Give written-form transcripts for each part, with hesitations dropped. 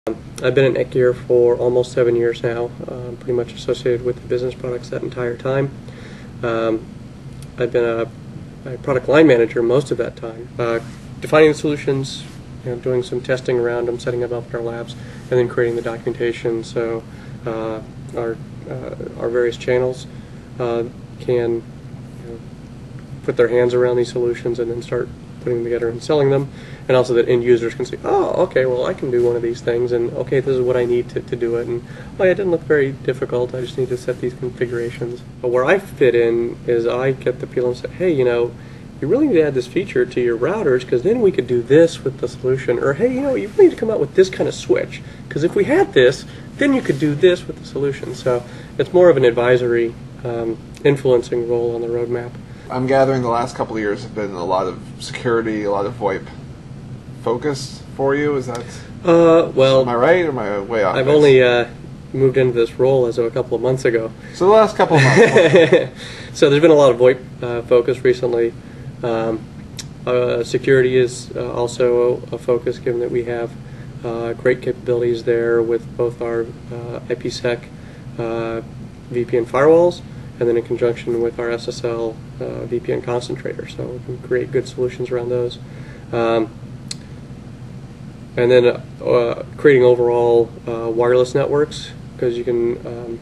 I've been at NETGEAR for almost 7 years now, pretty much associated with the business products that entire time. I've been a product line manager most of that time, defining the solutions, doing some testing around them, setting them up in our labs, and then creating the documentation so our various channels can put their hands around these solutions and then start putting them together and selling them, and also that end users can say, oh, okay, well, I can do one of these things, and okay, this is what I need to do it, and oh, yeah, it didn't look very difficult, I just need to set these configurations. But where I fit in is I get the people and say, hey, you really need to add this feature to your routers, because then we could do this with the solution, or hey, you really need to come out with this kind of switch, because if we had this, then you could do this with the solution. So it's more of an advisory, influencing role on the roadmap. I'm gathering the last couple of years have been a lot of security, a lot of VoIP focus for you. Is that well? Am I right, or am I way off? I've only moved into this role as of a couple of months ago. So the last couple of months. So there's been a lot of VoIP focus recently. Security is also a focus, given that we have great capabilities there with both our IPsec VPN firewalls, and then in conjunction with our SSL VPN concentrator, so we can create good solutions around those. And then creating overall wireless networks, because you can,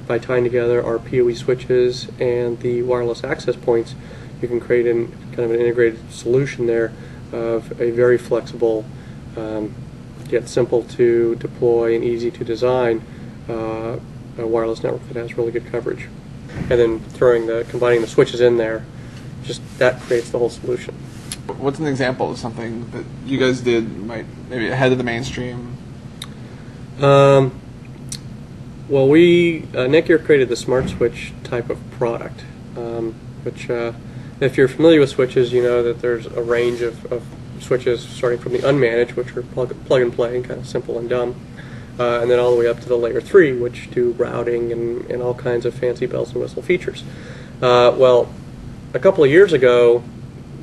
by tying together our PoE switches and the wireless access points, you can create kind of an integrated solution there of a very flexible, yet simple to deploy and easy to design a wireless network that has really good coverage. And then combining the switches in there, just that creates the whole solution. What's an example of something that you guys did maybe ahead of the mainstream? Well, NETGEAR created the smart switch type of product, which if you're familiar with switches, you know that there's a range of switches starting from the unmanaged, which are plug and play, kind of simple and dumb, and then all the way up to the layer 3, which do routing and all kinds of fancy bells and whistle features. Well, a couple of years ago,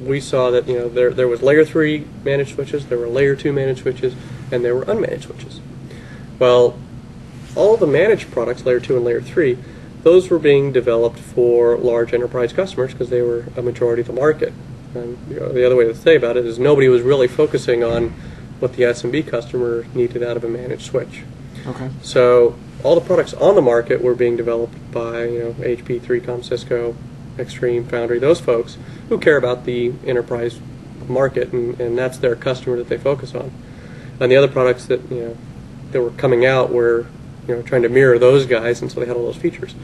we saw that there was layer 3 managed switches, there were layer 2 managed switches, and there were unmanaged switches. Well, all the managed products, layer 2 and layer 3, those were being developed for large enterprise customers because they were a majority of the market. And the other way to say about it is nobody was really focusing on what the SMB customer needed out of a managed switch. Okay. So all the products on the market were being developed by HP, 3Com, Cisco, Extreme, Foundry, those folks who care about the enterprise market, and that's their customer that they focus on. And the other products that that were coming out were trying to mirror those guys, and so they had all those features.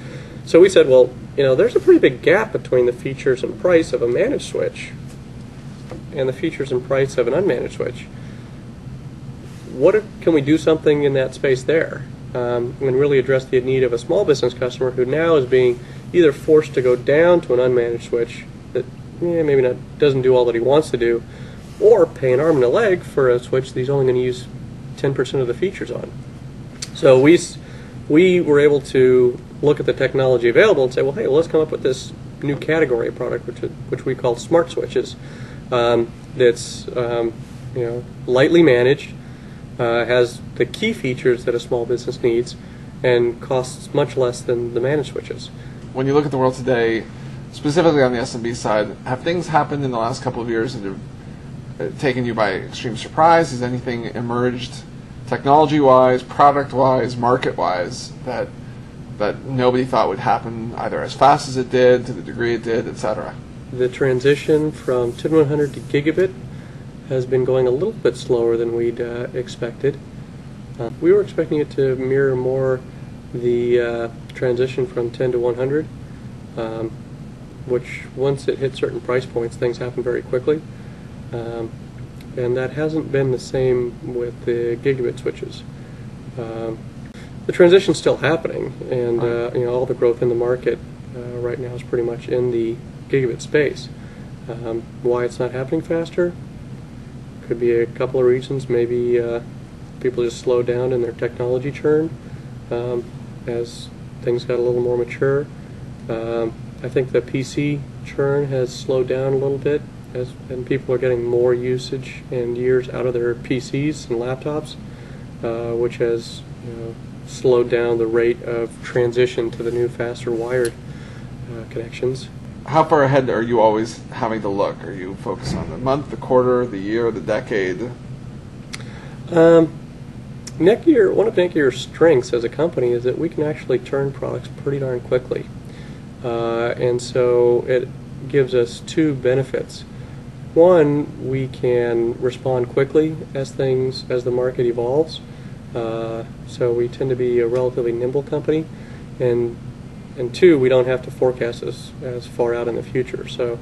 So we said, well, there's a pretty big gap between the features and price of a managed switch and the features and price of an unmanaged switch. Can we do something in that space there and really address the need of a small business customer who now is being either forced to go down to an unmanaged switch that maybe doesn't do all that he wants to do, or pay an arm and a leg for a switch that he's only going to use 10% of the features on. So we were able to look at the technology available and say, well, hey, let's come up with this new category of product, which we call smart switches. That's lightly managed, has the key features that a small business needs, and costs much less than the managed switches. When you look at the world today, specifically on the SMB side, have things happened in the last couple of years that have taken you by extreme surprise? Has anything emerged technology-wise, product-wise, market-wise that nobody thought would happen either as fast as it did, to the degree it did, etc.? The transition from 10100 to gigabit has been going a little bit slower than we'd expected. We were expecting it to mirror more the transition from 10 to 100, which once it hit certain price points, things happen very quickly. And that hasn't been the same with the gigabit switches. The transition's still happening, and all the growth in the market right now is pretty much in the gigabit space. Why it's not happening faster? Could be a couple of reasons. Maybe people just slowed down in their technology churn as things got a little more mature. I think the PC churn has slowed down a little bit, and people are getting more usage and years out of their PCs and laptops. which has slowed down the rate of transition to the new faster wired connections. How far ahead are you always having to look? Are you focused on the month, the quarter, the year, the decade? NETGEAR, one of NETGEAR's strengths as a company is that we can actually turn products pretty darn quickly. And so it gives us two benefits. One, we can respond quickly as the market evolves. So we tend to be a relatively nimble company. And two, we don't have to forecast as far out in the future. So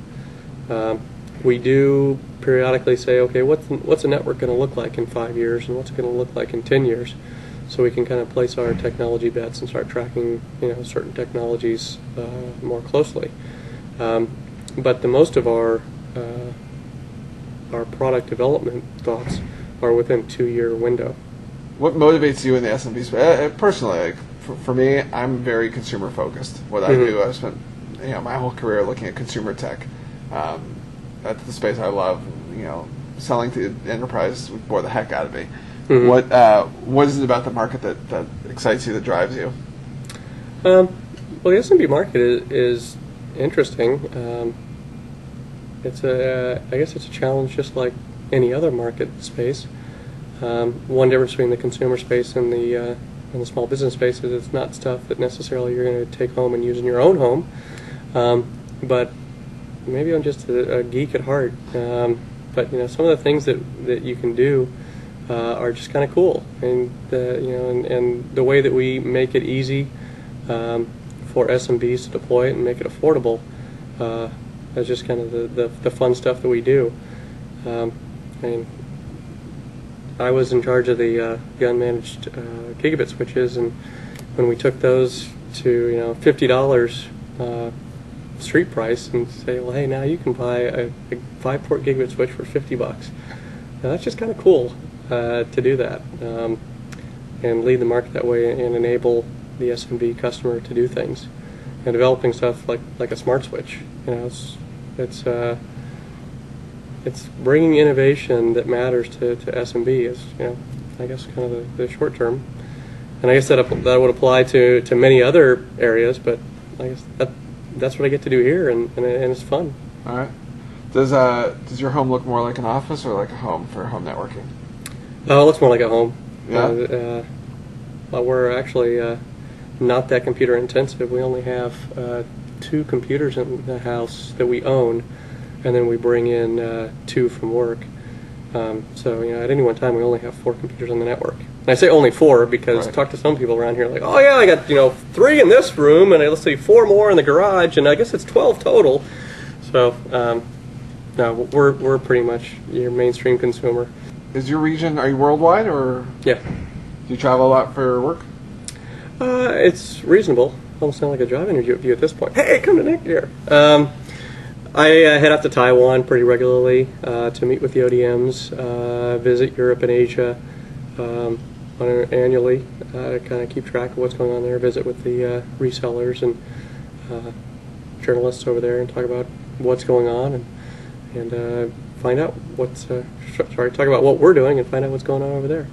we do periodically say, okay, what's a network going to look like in 5 years, and what's it going to look like in 10 years? So we can kind of place our technology bets and start tracking, certain technologies more closely. But the most of our product development thoughts are within a 2-year window. What motivates you in the SMB space? Personally, like, for me, I'm very consumer focused. What I do, I've spent my whole career looking at consumer tech. That's the space I love. Selling to enterprise would bore the heck out of me. What is it about the market that excites you, that drives you? Well, the SMB market is interesting. I guess it's a challenge just like any other market space. One difference between the consumer space and the small business space is it's not stuff that necessarily you're going to take home and use in your own home. But maybe I'm just a geek at heart. But some of the things that you can do are just kind of cool, and and the way that we make it easy for SMBs to deploy it and make it affordable. That's just kind of the fun stuff that we do. I was in charge of the unmanaged gigabit switches, and when we took those to $50 street price and say, well, hey, now you can buy a 5-port gigabit switch for $50. Now that's just kind of cool to do that and lead the market that way and enable the SMB customer to do things. And developing stuff like a smart switch, it's bringing innovation that matters to SMB is, I guess, kind of the short term. And I guess that would apply to many other areas, but I guess that's what I get to do here, and it's fun. All right. Does your home look more like an office or like a home for home networking? It looks more like a home. Yeah. But we're actually not that computer intensive. We only have 2 computers in the house that we own, and then we bring in 2 from work. So at any one time we only have 4 computers on the network. And I say only 4 because I talk to some people around here like, oh yeah, I got 3 in this room, and let's see, 4 more in the garage, and I guess it's 12 total. So no, we're pretty much your mainstream consumer. Is your region, are you worldwide, or yeah? Do you travel a lot for work? It's reasonable. Almost sound like a job interview at this point. Hey, come to NETGEAR. I head out to Taiwan pretty regularly to meet with the ODMs, visit Europe and Asia annually, to kind of keep track of what's going on there, visit with the resellers and journalists over there and talk about what's going on and find out talk about what we're doing and find out what's going on over there.